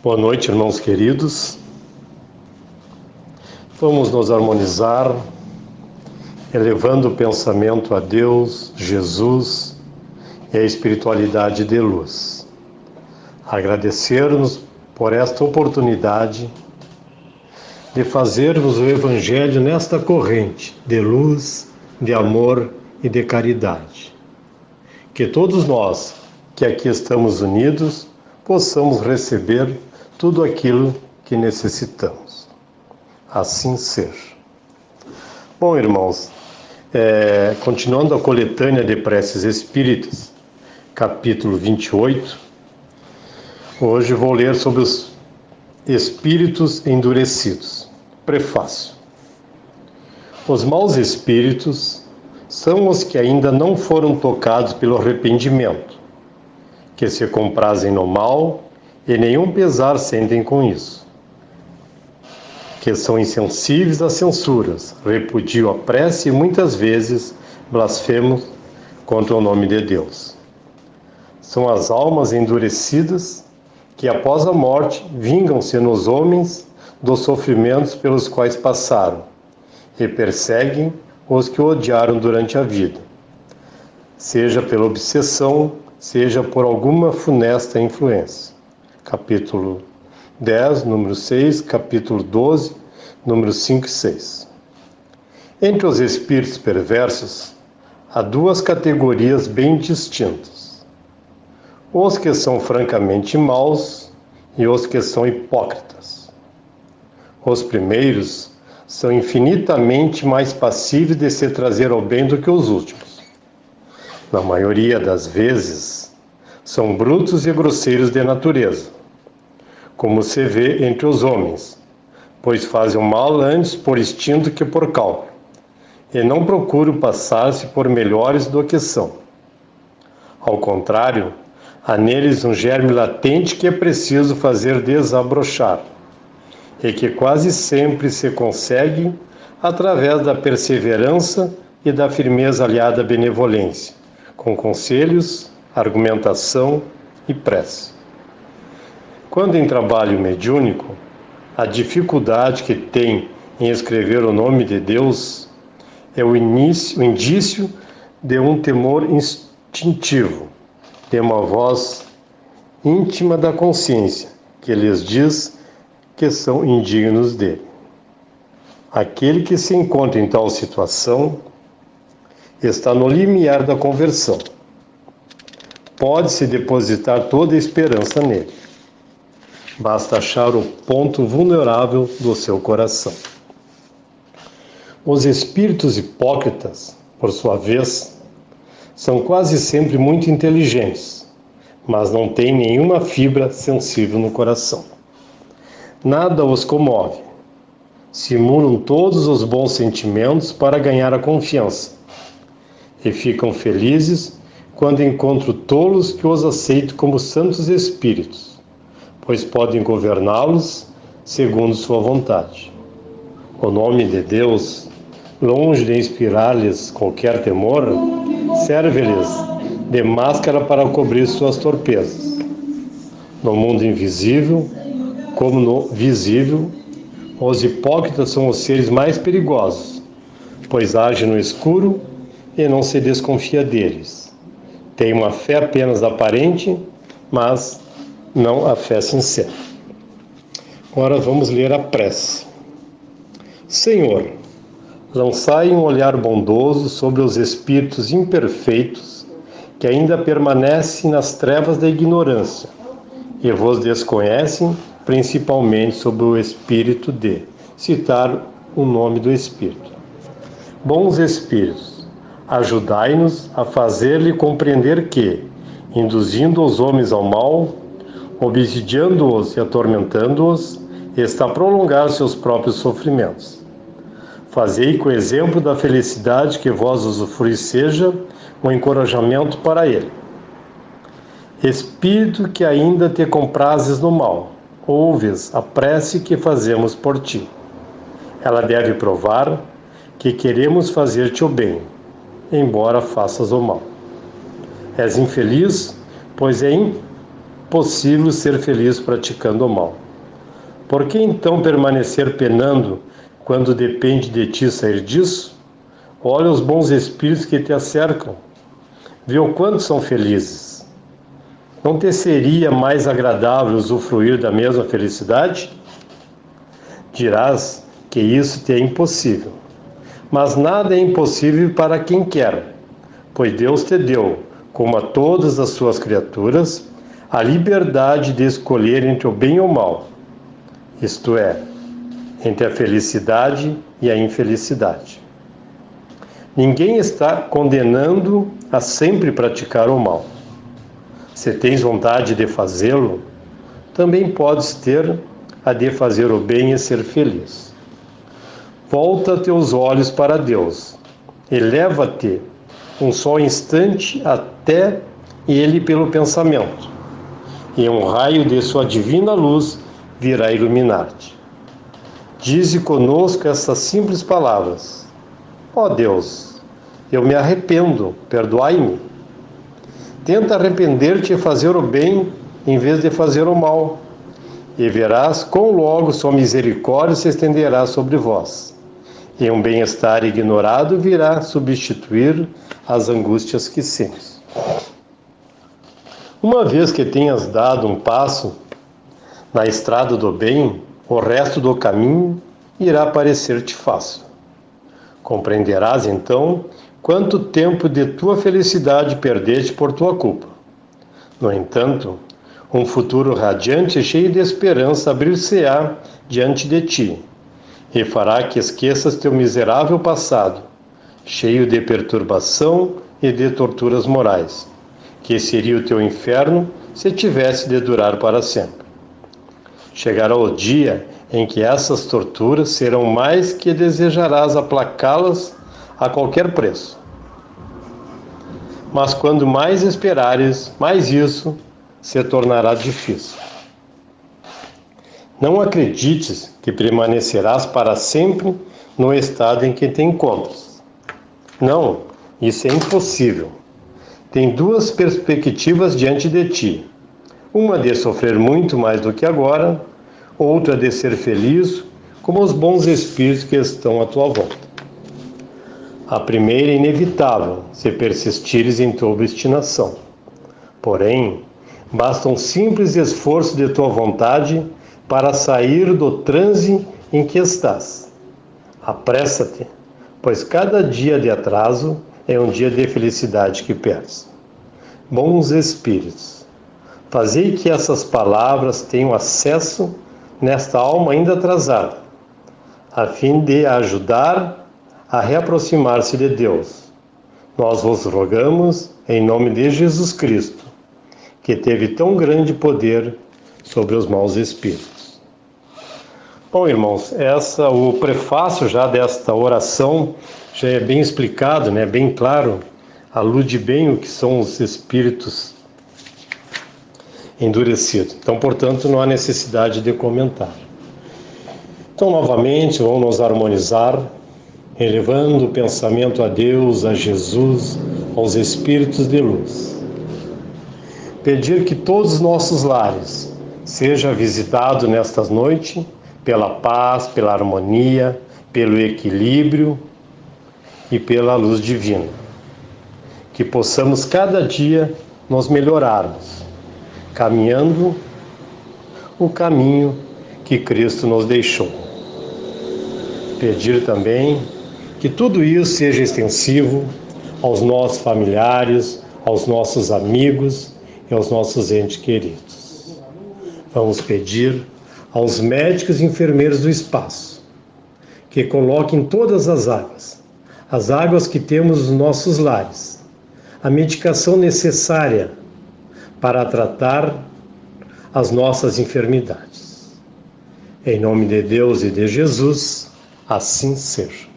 Boa noite, irmãos queridos. Vamos nos harmonizar, elevando o pensamento a Deus, Jesus e a espiritualidade de luz. Agradecer-nos por esta oportunidade de fazermos o Evangelho nesta corrente de luz, de amor e de caridade. Que todos nós que aqui estamos unidos possamos receber tudo aquilo que necessitamos. Assim seja. Bom, irmãos, continuando a coletânea de preces espíritas, capítulo 28, hoje vou ler sobre os espíritos endurecidos. Prefácio. Os maus espíritos são os que ainda não foram tocados pelo arrependimento, que se comprazem no mal e nenhum pesar sentem com isso, que são insensíveis às censuras, repudiam a prece e muitas vezes blasfemam contra o nome de Deus. São as almas endurecidas que após a morte vingam-se nos homens dos sofrimentos pelos quais passaram e perseguem os que o odiaram durante a vida, seja pela obsessão, seja por alguma funesta influência. Capítulo 10, número 6, capítulo 12, número 5 e 6. Entre os espíritos perversos, há duas categorias bem distintas: os que são francamente maus e os que são hipócritas. Os primeiros são infinitamente mais passíveis de se trazer ao bem do que os últimos. Na maioria das vezes, são brutos e grosseiros de natureza, como se vê entre os homens, pois fazem o mal antes por instinto que por cálculo, e não procuram passar-se por melhores do que são. Ao contrário, há neles um germe latente que é preciso fazer desabrochar, e que quase sempre se consegue através da perseverança e da firmeza aliada à benevolência, com conselhos, argumentação e prece. Quando em trabalho mediúnico, a dificuldade que tem em escrever o nome de Deus é o indício de um temor instintivo, de uma voz íntima da consciência que lhes diz que são indignos dele. Aquele que se encontra em tal situação está no limiar da conversão. Pode-se depositar toda a esperança nele. Basta achar o ponto vulnerável do seu coração. Os espíritos hipócritas, por sua vez, são quase sempre muito inteligentes, mas não têm nenhuma fibra sensível no coração. Nada os comove. Simulam todos os bons sentimentos para ganhar a confiança e ficam felizes quando encontram tolos que os aceitam como santos espíritos, pois podem governá-los segundo sua vontade. O nome de Deus, longe de inspirar-lhes qualquer temor, serve-lhes de máscara para cobrir suas torpezas. No mundo invisível, como no visível, os hipócritas são os seres mais perigosos, pois agem no escuro e não se desconfia deles. Tem uma fé apenas aparente, mas não a fé sincera. Agora vamos ler a prece. Senhor, lançai um olhar bondoso sobre os espíritos imperfeitos que ainda permanecem nas trevas da ignorância e vos desconhecem, principalmente sobre o espírito de citar o nome do espírito. Bons espíritos, ajudai-nos a fazer-lhe compreender que, induzindo os homens ao mal, obsidiando-os e atormentando-os, está a prolongar seus próprios sofrimentos. Fazei que o exemplo da felicidade que vós usufruís seja um encorajamento para ele. Espírito que ainda te comprazes no mal, ouves a prece que fazemos por ti. Ela deve provar que queremos fazer-te o bem, embora faças o mal. És infeliz, pois possível ser feliz praticando o mal. Por que então permanecer penando quando depende de ti sair disso? Olha os bons espíritos que te cercam. Vê o quanto são felizes. Não te seria mais agradável usufruir da mesma felicidade? Dirás que isso te é impossível. Mas nada é impossível para quem quer, pois Deus te deu, como a todas as suas criaturas, a liberdade de escolher entre o bem e o mal, isto é, entre a felicidade e a infelicidade. Ninguém está condenando a sempre praticar o mal. Se tens vontade de fazê-lo, também podes ter a de fazer o bem e ser feliz. Volta teus olhos para Deus, eleva-te um só instante até Ele pelo pensamento, e um raio de sua divina luz virá iluminar-te. Dize conosco essas simples palavras: ó Deus, eu me arrependo, perdoai-me. Tenta arrepender-te e fazer o bem em vez de fazer o mal, e verás quão logo sua misericórdia se estenderá sobre vós, e um bem-estar ignorado virá substituir as angústias que sentes. Uma vez que tenhas dado um passo na estrada do bem, o resto do caminho irá parecer-te fácil. Compreenderás então quanto tempo de tua felicidade perdeste por tua culpa. No entanto, um futuro radiante e cheio de esperança abrir-se-á diante de ti, e fará que esqueças teu miserável passado, cheio de perturbação e de torturas morais, que seria o teu inferno se tivesse de durar para sempre. Chegará o dia em que essas torturas serão mais que desejarás aplacá-las a qualquer preço. Mas quando mais esperares, mais isso se tornará difícil. Não acredites que permanecerás para sempre no estado em que te encontras. Não, isso é impossível. Tem duas perspectivas diante de ti. Uma de sofrer muito mais do que agora, outra de ser feliz como os bons espíritos que estão à tua volta. A primeira é inevitável, se persistires em tua obstinação. Porém, basta um simples esforço de tua vontade para sair do transe em que estás. Apressa-te, pois cada dia de atraso é um dia de felicidade que perdes. Bons espíritos, fazei que essas palavras tenham acesso nesta alma ainda atrasada, a fim de a ajudar a reaproximar-se de Deus. Nós vos rogamos em nome de Jesus Cristo, que teve tão grande poder sobre os maus espíritos. Bom, irmãos, o prefácio já desta oração já é bem explicado, né? Bem claro, alude bem o que são os espíritos endurecidos. Então, portanto, não há necessidade de comentar. Então, novamente, vamos nos harmonizar, elevando o pensamento a Deus, a Jesus, aos espíritos de luz. Pedir que todos os nossos lares sejam visitados nesta noite pela paz, pela harmonia, pelo equilíbrio e pela luz divina. Que possamos cada dia nos melhorarmos, caminhando o caminho que Cristo nos deixou. Pedir também que tudo isso seja extensivo aos nossos familiares, aos nossos amigos e aos nossos entes queridos. Vamos pedir aos médicos e enfermeiros do espaço que coloquem todas as águas que temos nos nossos lares, a medicação necessária para tratar as nossas enfermidades. Em nome de Deus e de Jesus, assim seja.